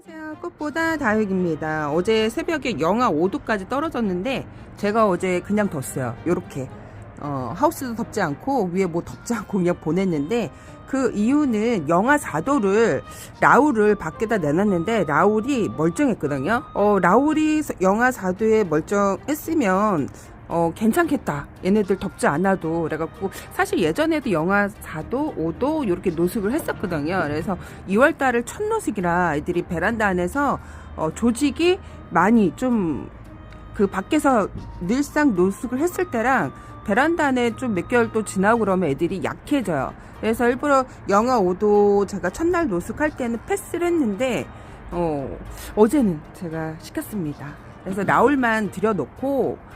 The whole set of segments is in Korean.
안녕하세요. 꽃보다 다육입니다. 어제 새벽에 영하 5도까지 떨어졌는데 제가 어제 그냥 뒀어요. 요렇게 하우스도 덥지 않고 위에 뭐 덥지 않고 그냥 보냈는데, 그 이유는 영하 4도를 라울을 밖에다 내놨는데 라울이 멀쩡했거든요. 라울이 영하 4도에 멀쩡했으면 괜찮겠다. 얘네들 덥지 않아도. 그래갖고, 사실 예전에도 영하 4도, 5도, 이렇게 노숙을 했었거든요. 그래서 2월달을 첫 노숙이라 애들이 베란다 안에서, 조직이 많이 좀, 그 밖에서 늘상 노숙을 했을 때랑 베란다 안에 좀 몇 개월 또 지나고 그러면 애들이 약해져요. 그래서 일부러 영하 5도 제가 첫날 노숙할 때는 패스를 했는데, 어제는 제가 시켰습니다. 그래서 라울만 들여놓고,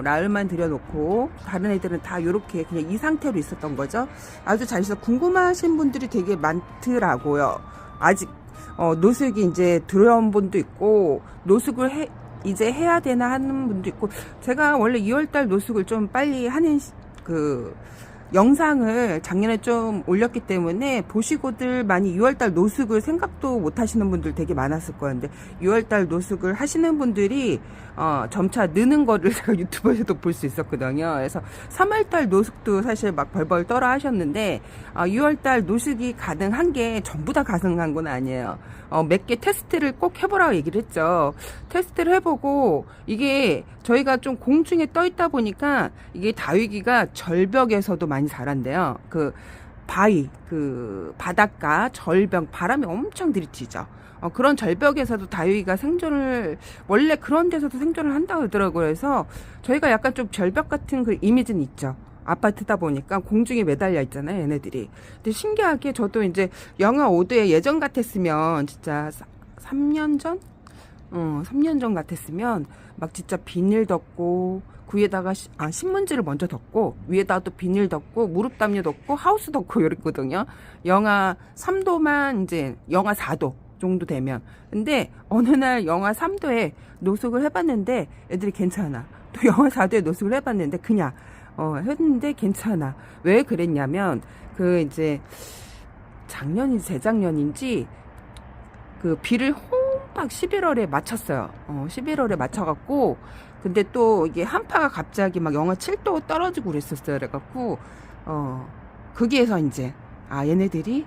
다른 애들은 다 요렇게 그냥 이 상태로 있었던 거죠. 아주 잘 있어. 궁금하신 분들이 되게 많더라고요. 아직 노숙이 이제 들어온 분도 있고, 노숙을 이제 해야 되나 하는 분도 있고, 제가 원래 2월달 노숙을 좀 빨리 하는 영상을 작년에 좀 올렸기 때문에 보시고들 많이 6월달 노숙을 생각도 못 하시는 분들 되게 많았을 거였는데, 6월달 노숙을 하시는 분들이 점차 느는 거를 제가 유튜브에서도 볼 수 있었거든요. 그래서 3월달 노숙도 사실 막 벌벌 떨어 하셨는데, 6월달 노숙이 가능한 게 전부 다 가능한 건 아니에요. 몇 개 테스트를 꼭 해보라고 얘기를 했죠. 테스트를 해보고, 이게 저희가 좀 공중에 떠 있다 보니까 이게 다육이가 절벽에서도 많이 자란대요. 그 바위, 그 바닷가, 절벽, 바람이 엄청 들이치죠. 그런 절벽에서도 다육이가 생존을, 원래 그런 데서도 생존을 한다고 하더라고요. 그래서 저희가 약간 좀 절벽 같은 그 이미지는 있죠. 아파트다 보니까 공중에 매달려 있잖아요, 얘네들이. 근데 신기하게 저도 이제 영하 5도에 예전 같았으면, 진짜 3년 전? 3년 전 같았으면 막 진짜 비닐 덮고, 그 위에다가 신문지를 먼저 덮고, 위에다가 또 비닐 덮고, 무릎 담요 덮고, 하우스 덮고 이랬거든요. 영하 3도만 이제 영하 4도 정도 되면. 근데 어느 날 영하 3도에 노숙을 해봤는데 애들이 괜찮아. 또 영하 4도에 노숙을 해봤는데 그냥 했는데 괜찮아. 왜 그랬냐면, 그 이제 작년인지 재작년인지 그 비를 홈박 11월에 맞췄어요. 11월에 맞춰갖고, 근데 또 이게 한파가 갑자기 막 영하 7도 떨어지고 그랬었어요. 그래갖고 거기에서 이제 얘네들이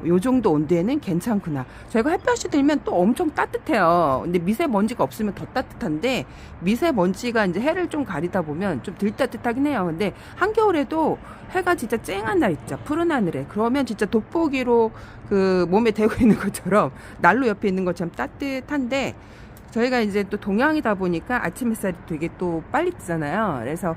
요 정도 온도에는 괜찮구나. 저희가 햇볕이 들면 또 엄청 따뜻해요. 근데 미세먼지가 없으면 더 따뜻한데, 미세먼지가 이제 해를 좀 가리다 보면 좀 덜 따뜻하긴 해요. 근데 한겨울에도 해가 진짜 쨍한 날 있죠. 푸른 하늘에. 그러면 진짜 돋보기로 그 몸에 대고 있는 것처럼, 난로 옆에 있는 것처럼 따뜻한데, 저희가 이제 또 동양이다 보니까 아침 햇살이 되게 또 빨리 뜨잖아요. 그래서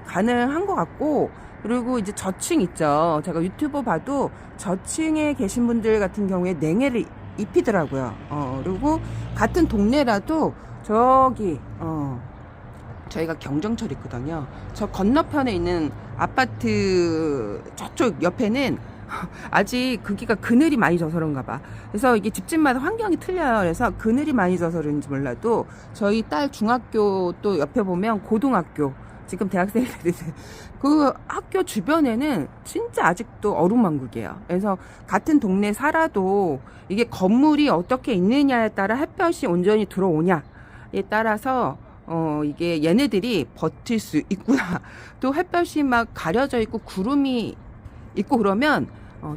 가능한 것 같고, 그리고 이제 저층 있죠. 제가 유튜브 봐도 저층에 계신 분들 같은 경우에 냉해를 입히더라고요. 그리고 같은 동네라도 저기 저희가 경정철 있거든요. 저 건너편에 있는 아파트 저쪽 옆에는 아직 거기가 그늘이 많이 져서 그런가 봐. 그래서 이게 집집마다 환경이 틀려요. 그래서 그늘이 많이 져서 그런지 몰라도 저희 딸 중학교 또 옆에 보면 고등학교, 지금 대학생들 그 학교 주변에는 진짜 아직도 얼음왕국이에요. 그래서 같은 동네 살아도 이게 건물이 어떻게 있느냐에 따라 햇볕이 온전히 들어오냐에 따라서 이게 얘네들이 버틸 수 있구나. 또 햇볕이 막 가려져 있고 구름이 있고 그러면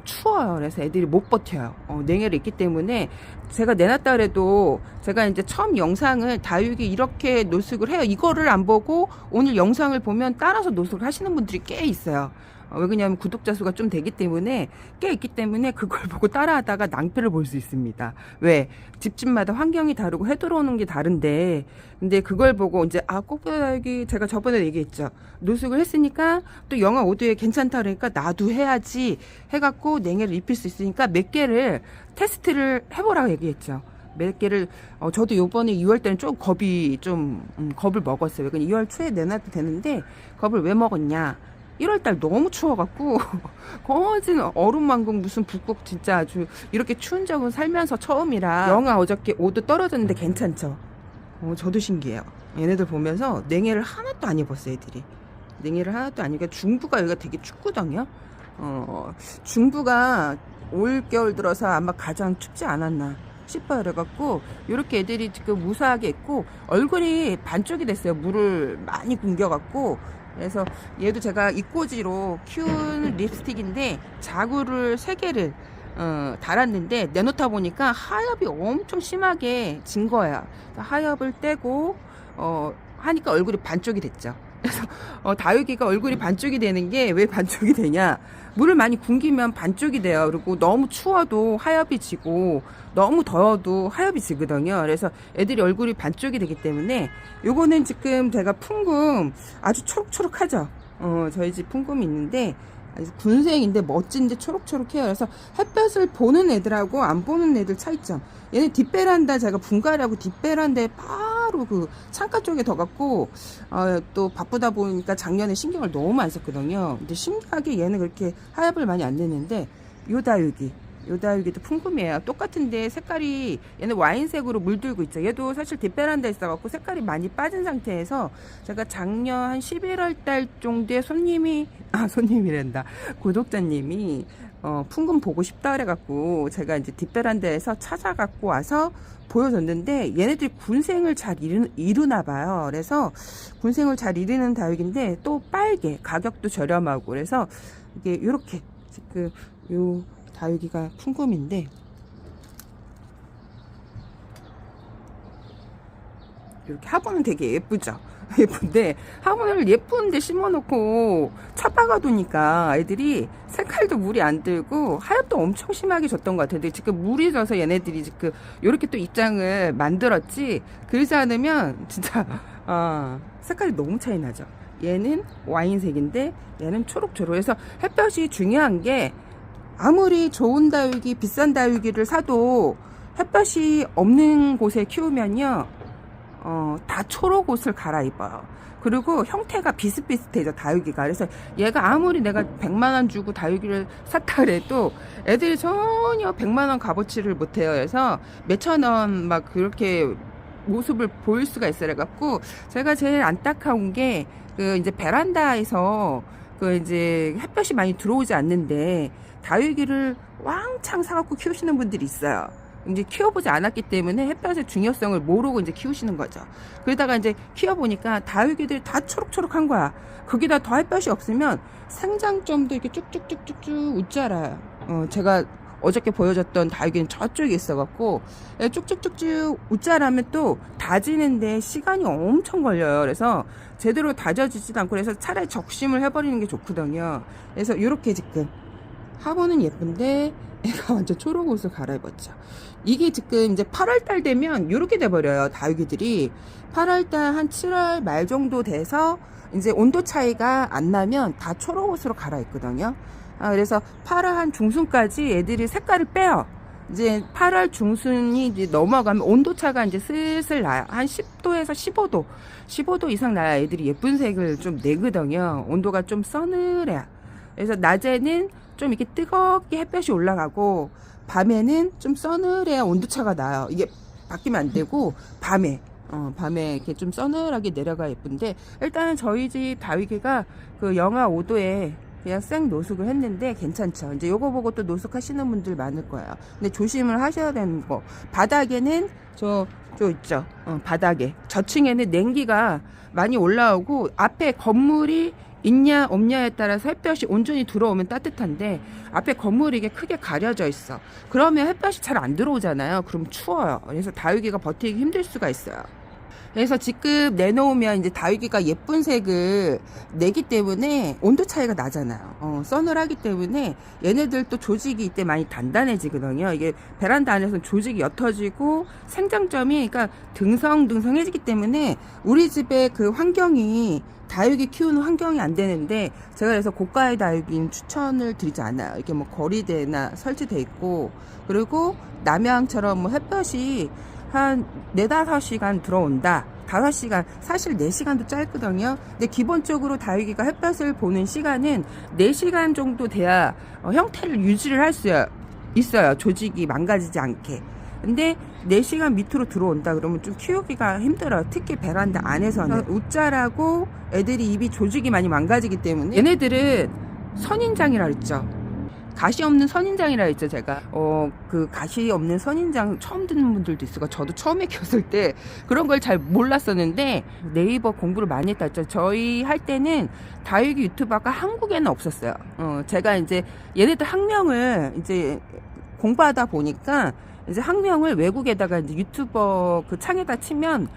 추워요. 그래서 애들이 못 버텨요. 냉해를 있기 때문에 제가 내놨다 그래도, 제가 이제 처음 영상을 다육이 이렇게 노숙을 해요. 이거를 안 보고 오늘 영상을 보면 따라서 노숙을 하시는 분들이 꽤 있어요. 왜 그러냐면 구독자 수가 좀 되기 때문에, 꽤 있기 때문에 그걸 보고 따라하다가 낭패를 볼 수 있습니다. 왜? 집집마다 환경이 다르고 해 들어오는 게 다른데, 근데 그걸 보고 이제 꽃보다 다육이, 제가 저번에 얘기했죠. 노숙을 했으니까 또 영하 5도에 괜찮다 그러니까 나도 해야지 해갖고 냉해를 입힐 수 있으니까 몇 개를 테스트를 해보라고 얘기했죠. 몇 개를. 저도 요번에 2월 때는 좀 겁을 먹었어요. 그러니까 2월 초에 내놔도 되는데 겁을 왜 먹었냐? 1월달 너무 추워갖고 거진 얼음왕국 무슨 북극, 진짜 아주 이렇게 추운 적은 살면서 처음이라. 영하 어저께 5도 떨어졌는데 괜찮죠. 저도 신기해요. 얘네들 보면서 냉해를 하나도 안 입었어요. 애들이 냉해를 하나도 안 입으니까. 중부가 여기가 되게 춥거든요. 중부가 올 겨울 들어서 아마 가장 춥지 않았나. 싶어요. 그래갖고 이렇게 애들이 지금 무사하게 있고 얼굴이 반쪽이 됐어요. 물을 많이 굶겨갖고. 그래서 얘도 제가 이꼬지로 키운 립스틱인데 자구를 3개를 달았는데 내놓다 보니까 하엽이 엄청 심하게 진 거예요. 하엽을 떼고 하니까 얼굴이 반쪽이 됐죠. 그래서 다육이가 얼굴이 반쪽이 되는 게 왜 반쪽이 되냐, 물을 많이 굶기면 반쪽이 돼요. 그리고 너무 추워도 하엽이 지고 너무 더워도 하엽이 지거든요. 그래서 애들이 얼굴이 반쪽이 되기 때문에 요거는 지금 제가 풍금 아주 초록초록하죠. 저희 집 풍금이 있는데 아주 군생인데 멋진데 초록초록해요. 그래서 햇볕을 보는 애들하고 안 보는 애들 차이점. 얘는 뒷베란다, 제가 분갈이하고 뒷베란다에 바로 그 창가 쪽에 더 갖고 또 바쁘다 보니까 작년에 신경을 너무 많이 썼거든요. 근데 신기하게 얘는 그렇게 하엽을 많이 안 내는데 요 다육이도 풍금이에요. 똑같은데 색깔이 얘는 와인색으로 물들고 있죠. 얘도 사실 뒷베란다에 있어갖고 색깔이 많이 빠진 상태에서 제가 작년 한 11월 달 정도에 손님이란다. 구독자님이 풍금 보고 싶다 그래갖고 제가 이제 뒷베란다에서 찾아갖고 와서 보여줬는데 얘네들이 군생을 잘 이루나 봐요. 그래서 군생을 잘 이루는 다육인데 또 빨개, 가격도 저렴하고, 그래서 이게 이렇게 지금 요 다육이가 풍금인데 이렇게 화분은 되게 예쁘죠. 예쁜데 화분을 예쁜데 심어놓고 차바가 두니까 애들이 색깔도 물이 안 들고 하엽도 엄청 심하게 졌던 것 같은데 지금 물이 져서 얘네들이 지금 이렇게 또 입장을 만들었지, 그러지 않으면 진짜 색깔이 너무 차이 나죠. 얘는 와인색인데 얘는 초록초록. 그래서 햇볕이 중요한 게 아무리 좋은 다육이, 비싼 다육이를 사도 햇볕이 없는 곳에 키우면요 다 초록 옷을 갈아입어요. 그리고 형태가 비슷비슷해져, 다육이가. 그래서 얘가 아무리 내가 100만원 주고 다육이를 샀다 그래도 애들이 전혀 100만원 값어치를 못해요. 그래서 몇천원 막 그렇게 모습을 보일 수가 있어요. 그래갖고 제가 제일 안타까운 게 그 이제 베란다에서 그 이제 햇볕이 많이 들어오지 않는데 다육이를 왕창 사갖고 키우시는 분들이 있어요. 이제 키워보지 않았기 때문에 햇볕의 중요성을 모르고 이제 키우시는 거죠. 그러다가 이제 키워보니까 다육이들이 다 초록초록한 거야. 거기다 더 햇볕이 없으면 생장점도 이렇게 쭉쭉쭉쭉쭉 웃자라요. 제가 어저께 보여줬던 다육이는 저쪽에 있어갖고 쭉쭉쭉쭉 웃자라면 또 다지는데 시간이 엄청 걸려요. 그래서 제대로 다져지지도 않고, 그래서 차라리 적심을 해버리는 게 좋거든요. 그래서 이렇게 지금 화분은 예쁜데 애가 완전 초록 옷을 갈아입었죠. 이게 지금 이제 8월달 되면 이렇게 돼버려요. 다육이들이 8월달 한 7월 말 정도 돼서 이제 온도 차이가 안 나면 다 초록 옷으로 갈아입거든요. 그래서 8월 한 중순까지 애들이 색깔을 빼요. 이제 8월 중순이 이제 넘어가면 온도차가 이제 슬슬 나요. 한 10도에서 15도 이상 나야 애들이 예쁜 색을 좀 내거든요. 온도가 좀 서늘해요. 그래서 낮에는 좀 이렇게 뜨겁게 햇볕이 올라가고 밤에는 좀 서늘해야 온도차가 나요. 이게 바뀌면 안 되고 밤에 이렇게 좀 서늘하게 내려가 예쁜데, 일단은 저희 집 다육이가 그 영하 5도에 그냥 생 노숙을 했는데 괜찮죠. 이제 요거 보고 또 노숙하시는 분들 많을 거예요. 근데 조심을 하셔야 되는 거, 바닥에는 저 있죠. 바닥에 저층에는 냉기가 많이 올라오고 앞에 건물이 있냐 없냐에 따라서 햇볕이 온전히 들어오면 따뜻한데 앞에 건물이 이게 크게 가려져 있어. 그러면 햇볕이 잘 안 들어오잖아요. 그럼 추워요. 그래서 다육이가 버티기 힘들 수가 있어요. 그래서 지금 내놓으면 이제 다육이가 예쁜 색을 내기 때문에 온도 차이가 나잖아요. 서늘하기 때문에 얘네들도 조직이 이때 많이 단단해지거든요. 이게 베란다 안에서는 조직이 옅어지고 생장점이 그러니까 등성등성해지기 때문에 우리 집의 그 환경이 다육이 키우는 환경이 안 되는데, 제가 그래서 고가의 다육이는 추천을 드리지 않아요. 이렇게 뭐 거리대나 설치돼 있고, 그리고 남양처럼 뭐 햇볕이 한 4-5시간 들어온다. 5시간, 사실 4시간도 짧거든요. 근데 기본적으로 다육이가 햇볕을 보는 시간은 4시간 정도 돼야 형태를 유지를 할 수 있어요. 조직이 망가지지 않게. 근데 4시간 밑으로 들어온다 그러면 좀 키우기가 힘들어요. 특히 베란다 안에서는. 웃자라고 애들이 입이 조직이 많이 망가지기 때문에 얘네들은 선인장이라 그랬죠. 가시 없는 선인장이라 했죠, 제가. 그 가시 없는 선인장 처음 듣는 분들도 있어요. 저도 처음에 키웠을 때 그런 걸 잘 몰랐었는데 네이버 공부를 많이 했다. 저희 할 때는 다육이 유튜버가 한국에는 없었어요. 제가 이제 얘네들 학명을 이제 공부하다 보니까 이제 학명을 외국에다가 이제 유튜버 그 창에다 치면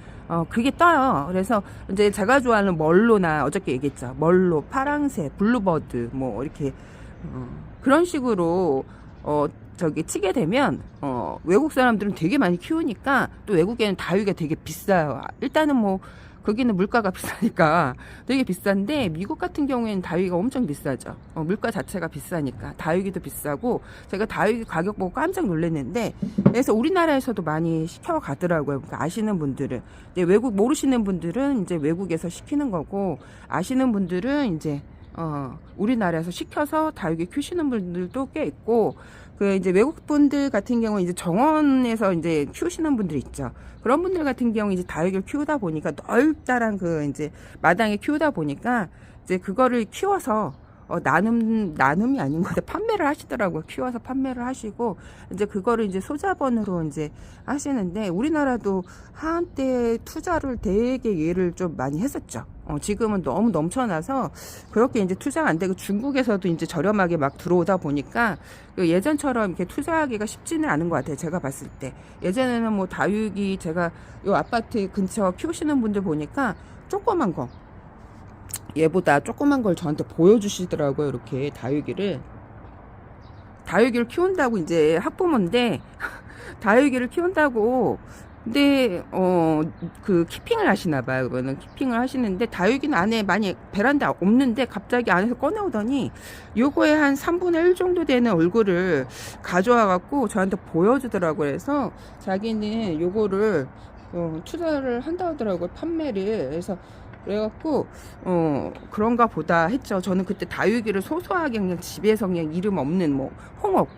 그게 떠요. 그래서 이제 제가 좋아하는 멀로나 어저께 얘기했죠. 멀로, 파랑새, 블루버드 뭐 이렇게 그런 식으로 저기 치게 되면 외국 사람들은 되게 많이 키우니까 또 외국에는 다육이가 되게 비싸요. 일단은 뭐 거기는 물가가 비싸니까 되게 비싼데 미국 같은 경우에는 다육이가 엄청 비싸죠. 물가 자체가 비싸니까 다육이도 비싸고 제가 다육이 가격 보고 깜짝 놀랐는데 그래서 우리나라에서도 많이 시켜가더라고요. 그러니까 아시는 분들은 이제 외국 모르시는 분들은 이제 외국에서 시키는 거고 아시는 분들은 이제 우리나라에서 시켜서 다육이 키우시는 분들도 꽤 있고 그 이제 외국 분들 같은 경우 이제 정원에서 이제 키우시는 분들 있죠. 그런 분들 같은 경우 이제 다육이를 키우다 보니까 넓다란 그 이제 마당에 키우다 보니까 이제 그거를 키워서 나눔이 아닌 건데 판매를 하시더라고요. 키워서 판매를 하시고 이제 그거를 이제 소자본으로 이제 하시는데 우리나라도 한때 투자를 되게 얘를 좀 많이 했었죠. 지금은 너무 넘쳐나서 그렇게 이제 투자가 안 되고 중국에서도 이제 저렴하게 막 들어오다 보니까 예전처럼 이렇게 투자하기가 쉽지는 않은 것 같아요. 제가 봤을 때 예전에는 뭐 다육이 제가 요 아파트 근처 키우시는 분들 보니까 조그만 거 얘보다 조그만 걸 저한테 보여주시더라고요. 이렇게 다육이를 키운다고 이제 학부모인데 다육이를 키운다고 근데 그 키핑을 하시나 봐요. 그거는 키핑을 하시는데 다육이는 안에 많이 베란다 없는데 갑자기 안에서 꺼내오더니 요거에 한 3분의 1 정도 되는 얼굴을 가져와 갖고 저한테 보여주더라고요. 그래서 자기는 요거를 투자를 한다 하더라고요. 판매를. 그래서 그래갖고 그런가 보다 했죠. 저는 그때 다육이를 소소하게 그냥 집에서 그냥 이름 없는 뭐 홍옥,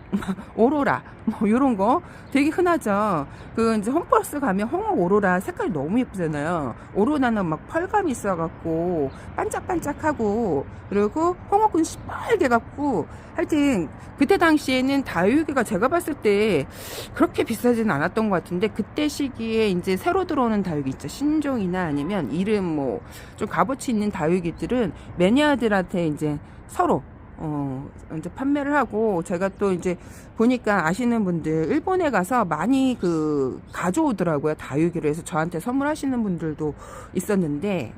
오로라 뭐 이런 거 되게 흔하죠. 그 이제 홈플러스 가면 홍옥, 오로라 색깔이 너무 예쁘잖아요. 오로라는 막 펄감이 있어갖고 반짝반짝하고 그리고 홍옥은 시뻘게 갖고 하여튼 그때 당시에는 다육이가 제가 봤을 때 그렇게 비싸지는 않았던 것 같은데 그때 시기에 이제 새로 들어오는 다육이 있죠. 신종이나 아니면 이름 뭐 좀 값어치 있는 다육이들은 매니아들한테 이제 서로 이제 판매를 하고 제가 또 이제 보니까 아시는 분들 일본에 가서 많이 그 가져오더라고요. 다육이를 해서 저한테 선물하시는 분들도 있었는데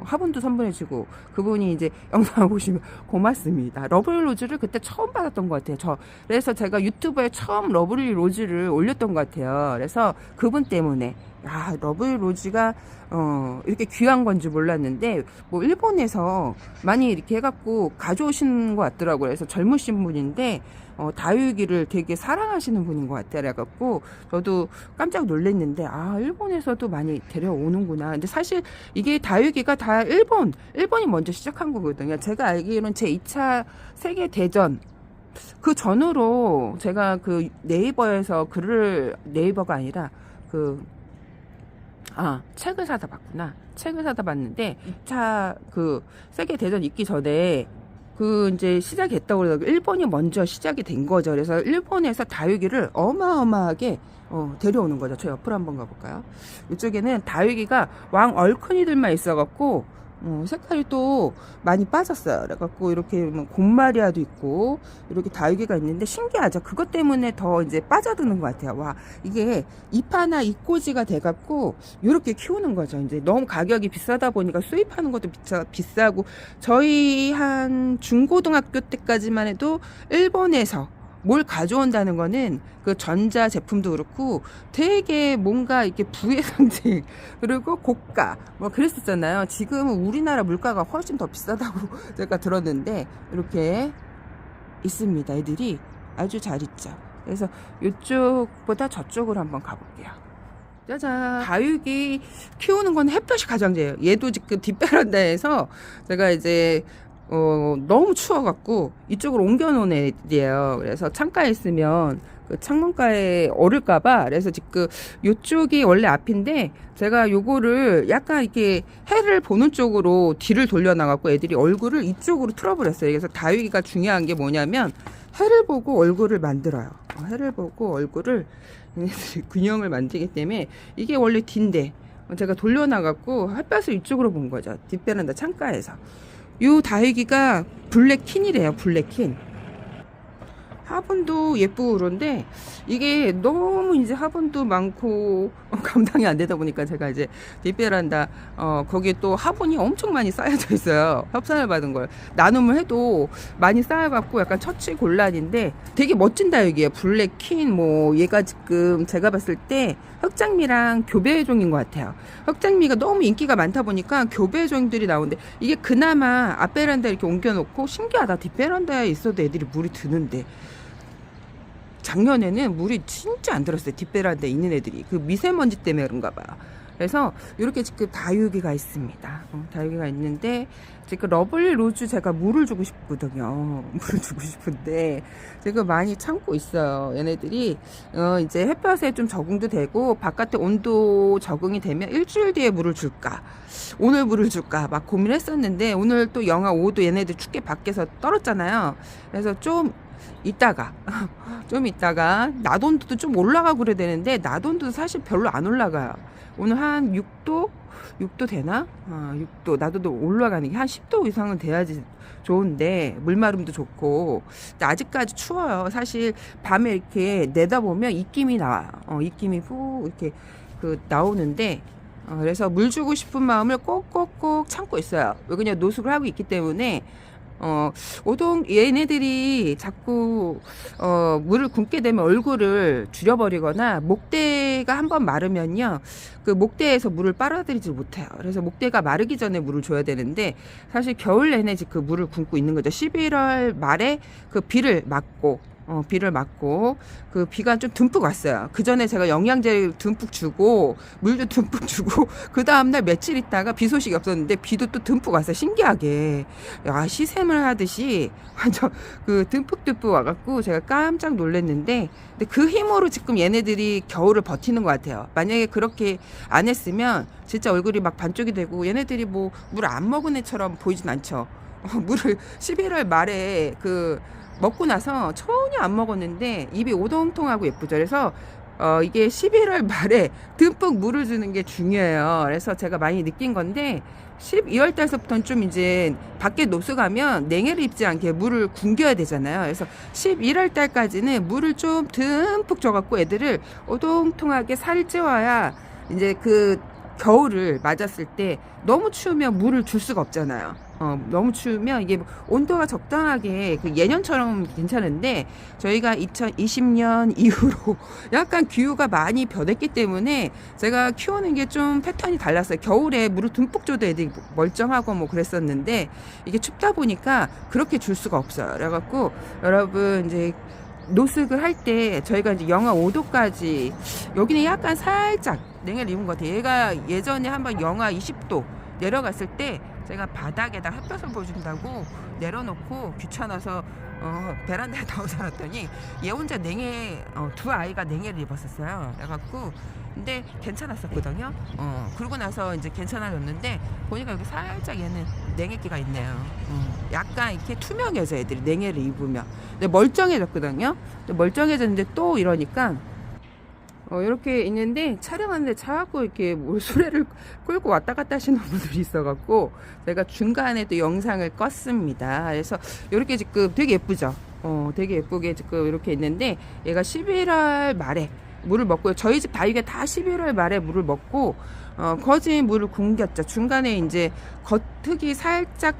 화분도 선물해주고 그분이 이제 영상을 보시면 고맙습니다. 러블리 로즈를 그때 처음 받았던 것 같아요. 그래서 제가 유튜브에 처음 러블리 로즈를 올렸던 것 같아요. 그래서 그분 때문에 러블리 로즈가 이렇게 귀한 건지 몰랐는데 뭐 일본에서 많이 이렇게 해갖고 가져오시는 것 같더라고요. 그래서 젊으신 분인데 다육이를 되게 사랑하시는 분인 것 같아요. 그래갖고 저도 깜짝 놀랐는데 일본에서도 많이 데려오는구나. 근데 사실 이게 다육이가 다 일본이 먼저 시작한 거거든요. 제가 알기로는 제2차 세계대전 그 전으로 제가 그 네이버에서 네이버가 아니라 책을 사다 봤구나. 책을 사다 봤는데 2차 그 세계 대전 있기 전에 그 이제 시작이 됐다고 그러더라고요. 일본이 먼저 시작이 된 거죠. 그래서 일본에서 다육이를 어마어마하게 데려오는 거죠. 저 옆으로 한번 가볼까요? 이쪽에는 다육이가 왕 얼큰이들만 있어갖고 색깔이 또 많이 빠졌어요. 그래갖고 이렇게 곰마리아도 있고 이렇게 다육이가 있는데 신기하죠. 그것 때문에 더 이제 빠져드는 것 같아요. 와, 이게 잎하나 잎꽂이가 돼갖고 이렇게 키우는 거죠. 이제 너무 가격이 비싸다 보니까 수입하는 것도 비싸고 저희 한 중고등학교 때까지만 해도 일본에서 뭘 가져온다는 거는 그 전자 제품도 그렇고 되게 뭔가 이렇게 부의 상징 그리고 고가 뭐 그랬었잖아요. 지금은 우리나라 물가가 훨씬 더 비싸다고 제가 들었는데 이렇게 있습니다. 애들이 아주 잘 있죠. 그래서 이쪽보다 저쪽으로 한번 가볼게요. 짜잔, 다육이 키우는 건 햇볕이 가장제예요. 얘도 지금 뒷베란다에서 제가 이제 너무 추워갖고 이쪽으로 옮겨놓은 애들이에요. 그래서 창가에 있으면 그 창문가에 얼을까봐 그래서 지금 이쪽이 원래 앞인데 제가 요거를 약간 이렇게 해를 보는 쪽으로 뒤를 돌려놔갖고 애들이 얼굴을 이쪽으로 틀어버렸어요. 그래서 다육이가 중요한 게 뭐냐면 해를 보고 얼굴을 만들어요. 해를 보고 얼굴을 균형을 만들기 때문에 이게 원래 뒤인데 제가 돌려놔갖고 햇볕을 이쪽으로 본 거죠. 뒷베란다 창가에서. 요 다육이가 블랙킨이래요. 블랙킨. 화분도 예쁘고 그런데 이게 너무 이제 화분도 많고 감당이 안 되다 보니까 제가 이제 뒷베란다 거기에 또 화분이 엄청 많이 쌓여져 있어요. 협찬을 받은 걸 나눔을 해도 많이 쌓여갖고 약간 처치곤란인데 되게 멋진 다육이에요. 블랙퀸 뭐 얘가 지금 제가 봤을 때 흑장미랑 교배종인 것 같아요. 흑장미가 너무 인기가 많다 보니까 교배종들이 나오는데 이게 그나마 앞베란다에 이렇게 옮겨놓고 신기하다. 뒷베란다에 있어도 애들이 물이 드는데 작년에는 물이 진짜 안 들었어요. 뒷베란다에 있는 애들이 그 미세먼지 때문에 그런가 봐요. 그래서 이렇게 지금 다육이가 있습니다. 다육이가 있는데 지금 러블리 로즈 제가 물을 주고 싶거든요. 물을 주고 싶은데 제가 많이 참고 있어요. 얘네들이 이제 햇볕에 좀 적응도 되고 바깥에 온도 적응이 되면 일주일 뒤에 물을 줄까 오늘 물을 줄까 막 고민했었는데 오늘 또 영하 5도 얘네들 춥게 밖에서 떨었잖아요. 그래서 좀 이따가 낮온도도 좀 올라가고 그래야 되는데 낮온도도 사실 별로 안 올라가요. 오늘 한 6도 되나? 6도 나도 올라가는 게 한 10도 이상은 돼야지 좋은데 물마름도 좋고 근데 아직까지 추워요. 사실 밤에 이렇게 내다보면 입김이 나와요. 입김이 후 이렇게 그 나오는데 그래서 물 주고 싶은 마음을 꼭꼭꼭 참고 있어요. 왜 그냥 노숙을 하고 있기 때문에 오동 얘네들이 자꾸 물을 굶게 되면 얼굴을 줄여버리거나 목대가 한번 마르면요 그 목대에서 물을 빨아들이지 못해요. 그래서 목대가 마르기 전에 물을 줘야 되는데 사실 겨울 내내 그 물을 굶고 있는 거죠. 11월 말에 그 비를 맞고 그 비가 좀 듬뿍 왔어요. 그 전에 제가 영양제를 듬뿍 주고 물도 듬뿍 주고 그 다음날 며칠 있다가 비 소식이 없었는데 비도 또 듬뿍 왔어요. 신기하게 야 시샘을 하듯이 완전 그 듬뿍 와갖고 제가 깜짝 놀랐는데 근데 그 힘으로 지금 얘네들이 겨울을 버티는 것 같아요. 만약에 그렇게 안 했으면 진짜 얼굴이 막 반쪽이 되고 얘네들이 뭐 물 안 먹은 애처럼 보이진 않죠. 물을 11월 말에 먹고 나서 전혀 안 먹었는데 입이 오동통하고 예쁘죠. 그래서 이게 11월 말에 듬뿍 물을 주는 게 중요해요. 그래서 제가 많이 느낀 건데 12월 달서부터는 좀 이제 밖에 노숙하면 냉해를 입지 않게 물을 굶겨야 되잖아요. 그래서 11월 달까지는 물을 좀 듬뿍 줘갖고 애들을 오동통하게 살을 찌워야 이제 그 겨울을 맞았을 때 너무 추우면 물을 줄 수가 없잖아요. 너무 추우면 이게 온도가 적당하게 예년처럼 괜찮은데 저희가 2020년 이후로 약간 기후가 많이 변했기 때문에 제가 키우는 게 좀 패턴이 달랐어요. 겨울에 물을 듬뿍 줘도 애들이 멀쩡하고 뭐 그랬었는데 이게 춥다 보니까 그렇게 줄 수가 없어요. 그래갖고 여러분 이제 노숙을 할 때 저희가 이제 영하 5도까지 여기는 약간 살짝 냉해를 입은 것 같아요. 얘가 예전에 한번 영하 20도 내려갔을 때 제가 바닥에다 햇볕을 보여준다고 내려놓고 귀찮아서 베란다에 나오지 않았더니 얘 혼자 냉해 두 아이가 냉해를 입었었어요. 그래갖고 근데 괜찮았었거든요. 그러고 나서 이제 괜찮아졌는데 보니까 여기 살짝 얘는 냉해기가 있네요. 약간 이렇게 투명해져 애들이 냉해를 입으면. 근데 멀쩡해졌거든요. 멀쩡해졌는데 또 이러니까 이렇게 있는데 촬영하는데 자꾸 이렇게 수레를 끌고 왔다 갔다 하시는 분들이 있어갖고 제가 중간에 또 영상을 껐습니다. 그래서 이렇게 지금 되게 예쁘죠. 되게 예쁘게 지금 이렇게 있는데 얘가 11월 말에 물을 먹고요. 저희 집 다육이가 다 11월 말에 물을 먹고 거진 물을 굶겼죠. 중간에 이제 겉흙이 살짝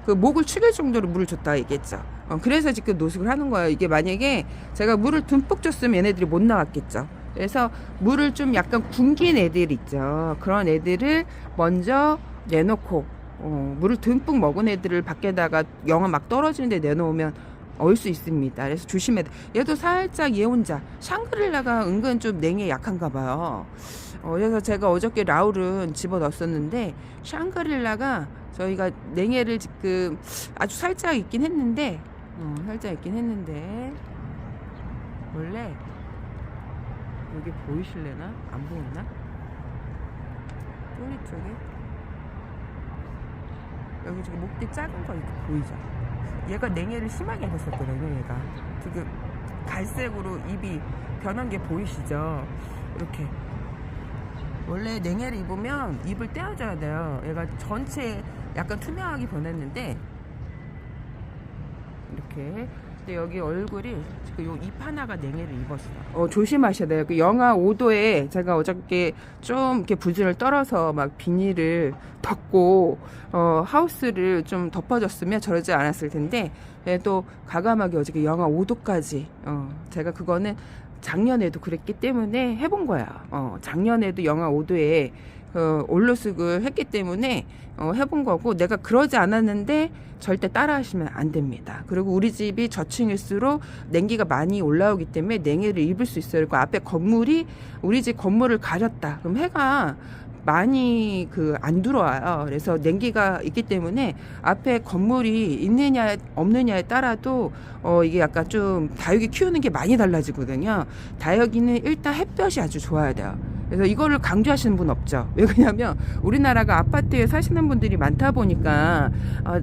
그 목을 축일 정도로 물을 줬다 얘기했죠. 그래서 지금 노숙을 하는 거예요. 이게 만약에 제가 물을 듬뿍 줬으면 얘네들이 못 나왔겠죠. 그래서 물을 좀 약간 굶긴 애들 있죠. 그런 애들을 먼저 내놓고 물을 듬뿍 먹은 애들을 밖에다가 영하 막 떨어지는데 내놓으면 올 수 있습니다. 그래서 조심해야 돼. 얘도 살짝 얘 혼자 샹그릴라가 은근 좀 냉해 약한가 봐요. 그래서 제가 어저께 라울은 집어넣었었는데 샹그릴라가 저희가 냉해를 지금 아주 살짝 있긴 했는데 원래 여기 보이실래나? 안 보이나? 뿌리 쪽에 여기 지금 목대 작은 거 이렇게 보이죠? 얘가 냉해를 심하게 입었었거든요. 얘가 지금 갈색으로 입이 변한 게 보이시죠? 이렇게 원래 냉해를 입으면 입을 떼어줘야 돼요. 얘가 전체 약간 투명하게 변했는데 이렇게. 근데 여기 얼굴이 지금 요 입 하나가 냉해를 입었어요. 조심하셔야 돼요. 그 영하 5도에 제가 어저께 좀 이렇게 부지를 떨어서 막 비닐을 덮고 하우스를 좀 덮어줬으면 저러지 않았을 텐데 그래도 과감하게 어저께 영하 5도까지 제가 그거는 작년에도 그랬기 때문에 해본 거야. 작년에도 영하 5도에 올로숙을 했기 때문에 해본 거고, 내가 그러지 않았는데 절대 따라 하시면 안 됩니다. 그리고 우리 집이 저층일수록 냉기가 많이 올라오기 때문에 냉해를 입을 수 있어요. 그리고 앞에 건물이 우리 집 건물을 가렸다. 그럼 해가 많이 안 들어와요. 그래서 냉기가 있기 때문에 앞에 건물이 있느냐 없느냐에 따라도 이게 약간 좀 다육이 키우는 게 많이 달라지거든요. 다육이는 일단 햇볕이 아주 좋아야 돼요. 그래서 이거를 강조하시는 분 없죠. 왜 그러냐면 우리나라가 아파트에 사시는 분들이 많다 보니까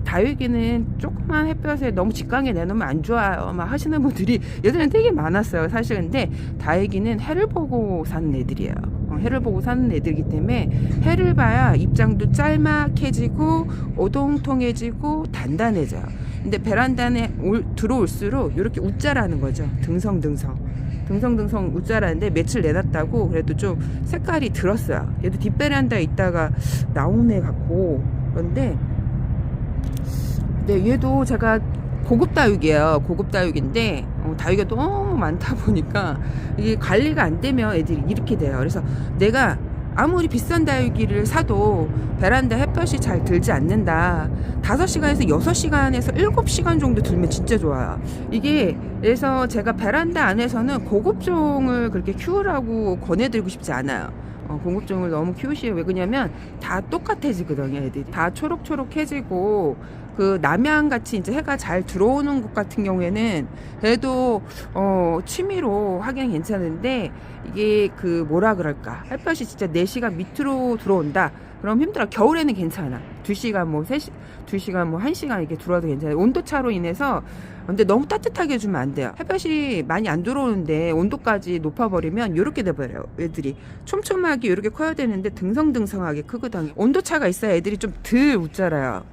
다육이는 조그만 햇볕에 너무 직광에 내놓으면 안 좋아요 막 하시는 분들이 예전에 되게 많았어요. 사실 근데 다육이는 해를 보고 사는 애들이에요. 해를 보고 사는 애들이기 때문에 해를 봐야 입장도 짤막해지고 오동통해지고 단단해져요. 근데 베란다에 들어올수록 이렇게 웃자라는 거죠. 등성등성 웃자라는데 며칠 내놨다고 그래도 좀 색깔이 들었어요. 얘도 뒷베란다에 있다가 나온 애 같고. 그런데 네, 얘도 제가 고급 다육이에요. 고급 다육인데 다육이가 너무 많다 보니까 이게 관리가 안 되면 애들이 이렇게 돼요. 그래서 내가 아무리 비싼 다육이를 사도 베란다 햇볕이 잘 들지 않는다. 5시간에서 6시간에서 7시간 정도 들면 진짜 좋아요. 이게 그래서 제가 베란다 안에서는 고급종을 그렇게 키우라고 권해드리고 싶지 않아요. 고급종을 너무 키우시면 왜 그러냐면 다 똑같아지거든요. 애들이 다 초록초록해지고 남양같이 이제 해가 잘 들어오는 곳 같은 경우에는 그래도 취미로 하기는 괜찮은데 이게 뭐라 그럴까, 햇볕이 진짜 4시간 밑으로 들어온다 그럼 힘들어. 겨울에는 괜찮아. 2시간 뭐 2시간 뭐 1시간 이렇게 들어와도 괜찮아요. 온도차로 인해서. 근데 너무 따뜻하게 해주면 안 돼요. 햇볕이 많이 안 들어오는데 온도까지 높아버리면 이렇게 돼버려요. 애들이 촘촘하게 이렇게 커야 되는데 등성등성하게 크거든요. 온도차가 있어야 애들이 좀 덜 웃자라요.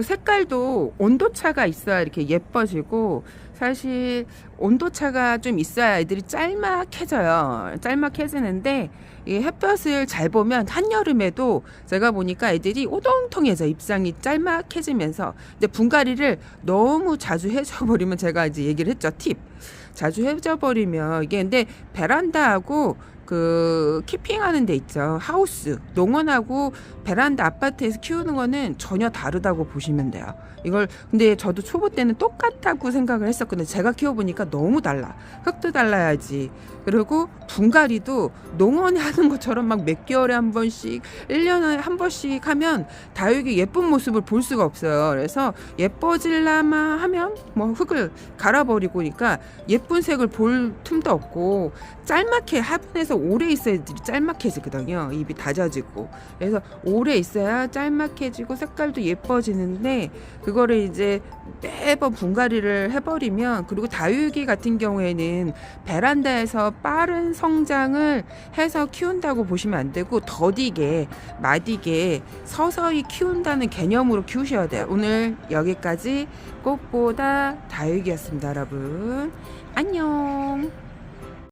색깔도 온도차가 있어야 이렇게 예뻐지고, 사실 온도차가 좀 있어야 애들이 짤막해져요. 짤막해지는데 이 햇볕을 잘 보면 한여름에도 제가 보니까 애들이 오동통해져. 입장이 짤막해지면서. 근데 분갈이를 너무 자주 해줘 버리면, 제가 이제 얘기를 했죠. 팁. 자주 해줘 버리면 이게, 근데 베란다하고 키핑하는 데 있죠. 하우스, 농원하고 베란다 아파트에서 키우는 거는 전혀 다르다고 보시면 돼요. 이걸 근데 저도 초보 때는 똑같다고 생각을 했었거든요. 제가 키워보니까 너무 달라. 흙도 달라야지. 그리고 분갈이도 농원에 하는 것처럼 막 몇 개월에 한 번씩 1년에 한 번씩 하면 다육이 예쁜 모습을 볼 수가 없어요. 그래서 예뻐질라마 하면 뭐 흙을 갈아버리고니까 예쁜 색을 볼 틈도 없고, 짤막해. 화분에서 오래 있어야 애들이 짤막해지거든요. 입이 다져지고. 그래서 오래 있어야 짤막해지고 색깔도 예뻐지는데, 그거를 이제 매번 분갈이를 해버리면, 그리고 다육이 같은 경우에는 베란다에서 빠른 성장을 해서 키운다고 보시면 안 되고, 더디게 마디게 서서히 키운다는 개념으로 키우셔야 돼요. 오늘 여기까지 꽃보다 다육이었습니다. 여러분 안녕.